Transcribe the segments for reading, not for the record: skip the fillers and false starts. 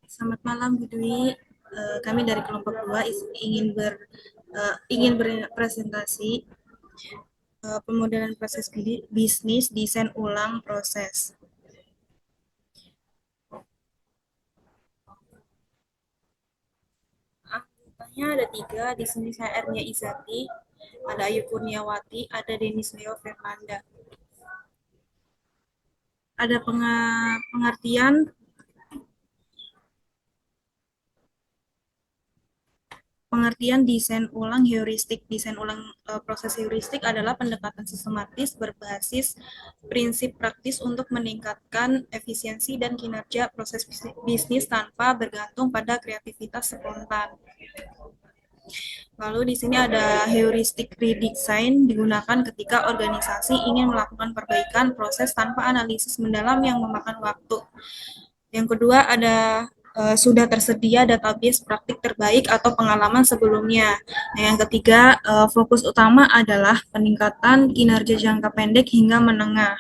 Selamat malam, Bu Dwi. Kami dari kelompok 2 ingin berpresentasi pemodelan proses bisnis, desain ulang proses. Anggotanya ada 3, di sini saya R-nya Izati, ada Ayu Kurniawati, ada Denis Leo Fernanda. Ada pengertian Pengertian desain ulang heuristik. Desain ulang proses heuristik adalah pendekatan sistematis berbasis prinsip praktis untuk meningkatkan efisiensi dan kinerja proses bisnis tanpa bergantung pada kreativitas spontan. Lalu di sini ada heuristik redesign digunakan ketika organisasi ingin melakukan perbaikan proses tanpa analisis mendalam yang memakan waktu. Yang kedua ada sudah tersedia database praktik terbaik atau pengalaman sebelumnya. Nah, yang ketiga, fokus utama adalah peningkatan kinerja jangka pendek hingga menengah.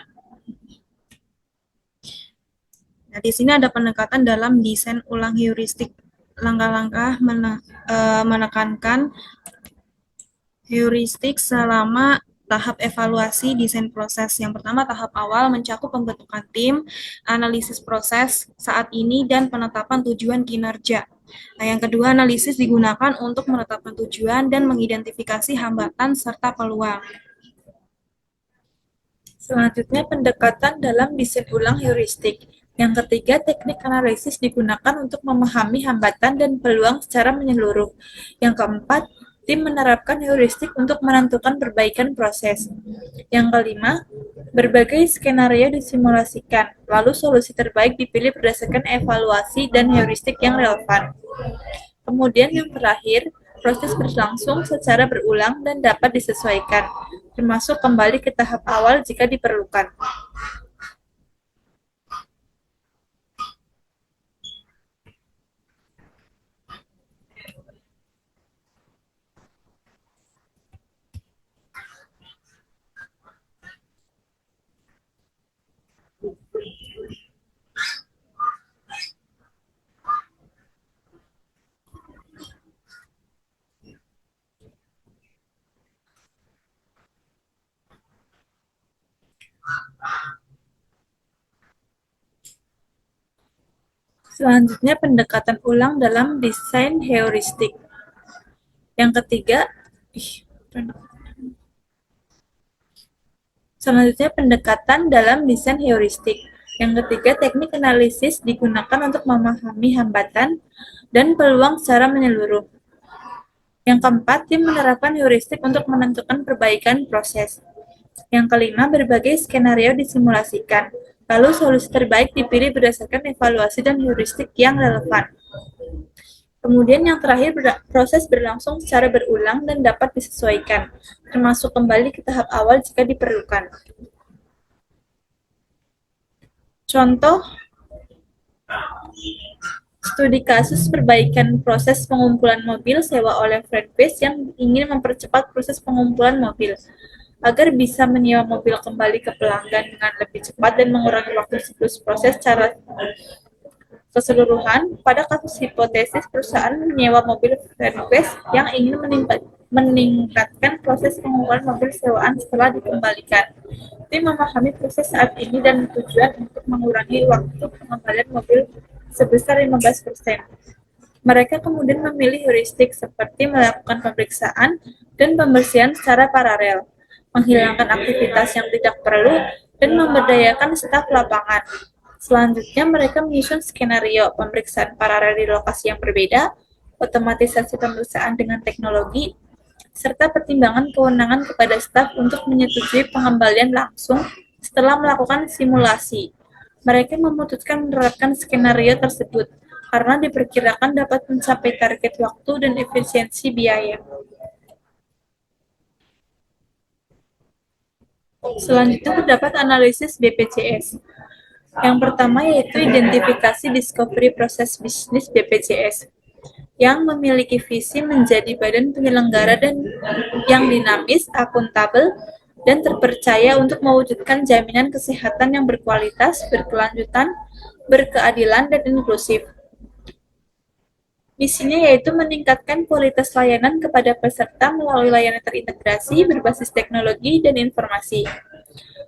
Nah, di sini ada pendekatan dalam desain ulang heuristik. Langkah-langkah menekankan heuristik selama tahap evaluasi desain proses. Yang pertama, tahap awal mencakup pembentukan tim, analisis proses saat ini, dan penetapan tujuan kinerja. Nah, yang kedua, analisis digunakan untuk menetapkan tujuan dan mengidentifikasi hambatan serta peluang. Selanjutnya, pendekatan dalam desain ulang heuristik. Yang ketiga, teknik analisis digunakan untuk memahami hambatan dan peluang secara menyeluruh. Yang keempat, tim menerapkan heuristik untuk menentukan perbaikan proses. Yang kelima, berbagai skenario disimulasikan, lalu solusi terbaik dipilih berdasarkan evaluasi dan heuristik yang relevan. Kemudian yang terakhir, proses berlangsung secara berulang dan dapat disesuaikan, termasuk kembali ke tahap awal jika diperlukan. Selanjutnya, pendekatan ulang dalam desain heuristik. Yang ketiga, selanjutnya pendekatan dalam desain heuristik. Yang ketiga, teknik analisis digunakan untuk memahami hambatan dan peluang secara menyeluruh. Yang keempat, tim menerapkan heuristik untuk menentukan perbaikan proses. Yang kelima, berbagai skenario disimulasikan, lalu solusi terbaik dipilih berdasarkan evaluasi dan heuristik yang relevan. Kemudian yang terakhir, proses berlangsung secara berulang dan dapat disesuaikan, termasuk kembali ke tahap awal jika diperlukan. Contoh studi kasus perbaikan proses pengumpulan mobil sewa oleh Fredbase yang ingin mempercepat proses pengumpulan mobil agar bisa menyewa mobil kembali ke pelanggan dengan lebih cepat dan mengurangi waktu siklus proses secara keseluruhan. Pada kasus hipotesis perusahaan menyewa mobil Fredbase yang ingin meningkatkan proses pengumpulan mobil sewaan setelah dikembalikan. Tim memahami proses saat ini dan tujuan untuk mengurangi waktu pengembalian mobil sebesar 15%. Mereka kemudian memilih heuristik seperti melakukan pemeriksaan dan pembersihan secara paralel, menghilangkan aktivitas yang tidak perlu, dan memberdayakan staf lapangan. Selanjutnya, mereka menyusun skenario pemeriksaan paralel di lokasi yang berbeda, otomatisasi pemeriksaan dengan teknologi, serta pertimbangan kewenangan kepada staf untuk menyetujui pengembalian langsung setelah melakukan simulasi. Mereka memutuskan menerapkan skenario tersebut karena diperkirakan dapat mencapai target waktu dan efisiensi biaya. Selanjutnya terdapat analisis BPJS. Yang pertama yaitu identifikasi discovery proses bisnis BPJS yang memiliki visi menjadi badan penyelenggara dan yang dinamis, akuntabel, dan terpercaya untuk mewujudkan jaminan kesehatan yang berkualitas, berkelanjutan, berkeadilan, dan inklusif. Misinya yaitu meningkatkan kualitas layanan kepada peserta melalui layanan terintegrasi berbasis teknologi dan informasi.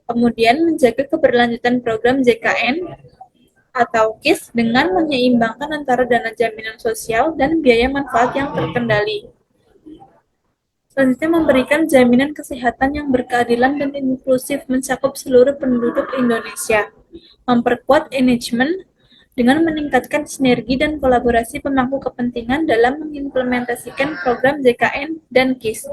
Kemudian menjaga keberlanjutan program JKN atau KIS dengan menyeimbangkan antara dana jaminan sosial dan biaya manfaat yang terkendali. Selanjutnya memberikan jaminan kesehatan yang berkeadilan dan inklusif mencakup seluruh penduduk Indonesia. Memperkuat manajemen dengan meningkatkan sinergi dan kolaborasi pemangku kepentingan dalam mengimplementasikan program JKN dan KIS.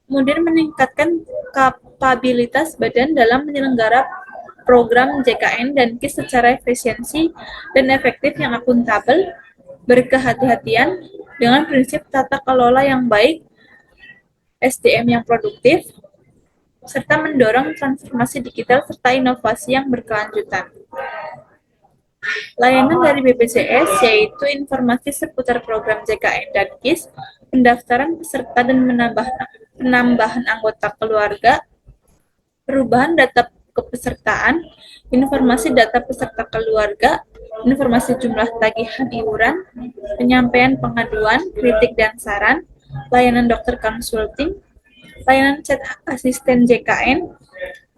Kemudian meningkatkan kapabilitas badan dalam menyelenggara program JKN dan KIS secara efisiensi dan efektif yang akuntabel, berkehati-hatian dengan prinsip tata kelola yang baik, SDM yang produktif, serta mendorong transformasi digital serta inovasi yang berkelanjutan. Layanan dari BPJS yaitu informasi seputar program JKN dan KIS, pendaftaran peserta dan penambahan anggota keluarga, perubahan data kepesertaan, informasi data peserta keluarga, informasi jumlah tagihan iuran, penyampaian pengaduan, kritik dan saran, layanan dokter konsulting, layanan chat asisten JKN,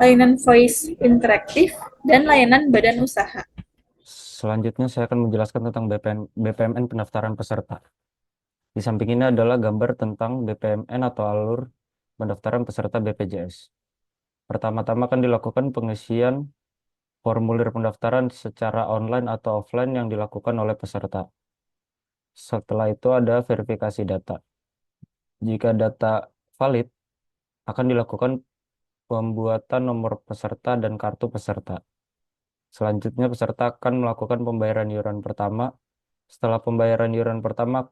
layanan voice interaktif, dan layanan badan usaha. Selanjutnya saya akan menjelaskan tentang BPMN pendaftaran peserta. Di samping ini adalah gambar tentang BPMN atau alur pendaftaran peserta BPJS. Pertama-tama akan dilakukan pengisian formulir pendaftaran secara online atau offline yang dilakukan oleh peserta. Setelah itu ada verifikasi data. Jika data valid, akan dilakukan pembuatan nomor peserta dan kartu peserta. Selanjutnya peserta akan melakukan pembayaran iuran pertama. Setelah pembayaran iuran pertama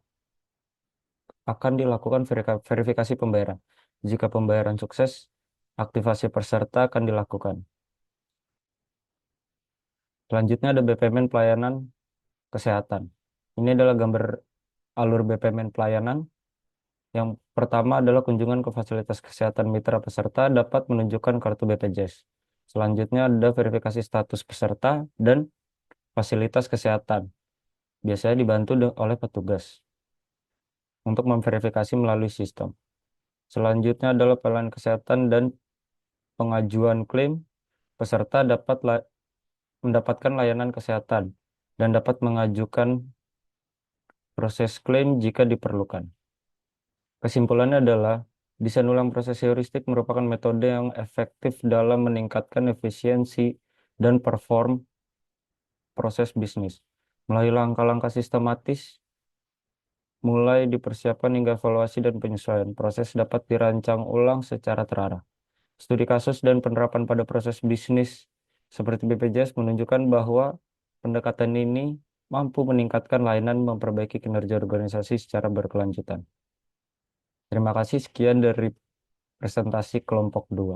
akan dilakukan verifikasi pembayaran. Jika pembayaran sukses, aktivasi peserta akan dilakukan. Selanjutnya ada BPMN pelayanan kesehatan. Ini adalah gambar alur BPMN pelayanan. Yang pertama adalah kunjungan ke fasilitas kesehatan mitra peserta dapat menunjukkan kartu BPJS. Selanjutnya ada verifikasi status peserta dan fasilitas kesehatan. Biasanya dibantu oleh petugas untuk memverifikasi melalui sistem. Selanjutnya adalah pelayanan kesehatan dan pengajuan klaim. Peserta dapat mendapatkan layanan kesehatan dan dapat mengajukan proses klaim jika diperlukan. Kesimpulannya adalah desain ulang proses heuristik merupakan metode yang efektif dalam meningkatkan efisiensi dan perform proses bisnis. Melalui langkah-langkah sistematis, mulai dipersiapkan hingga evaluasi dan penyesuaian, proses dapat dirancang ulang secara terarah. Studi kasus dan penerapan pada proses bisnis seperti BPJS menunjukkan bahwa pendekatan ini mampu meningkatkan layanan memperbaiki kinerja organisasi secara berkelanjutan. Terima kasih, sekian dari presentasi kelompok 2.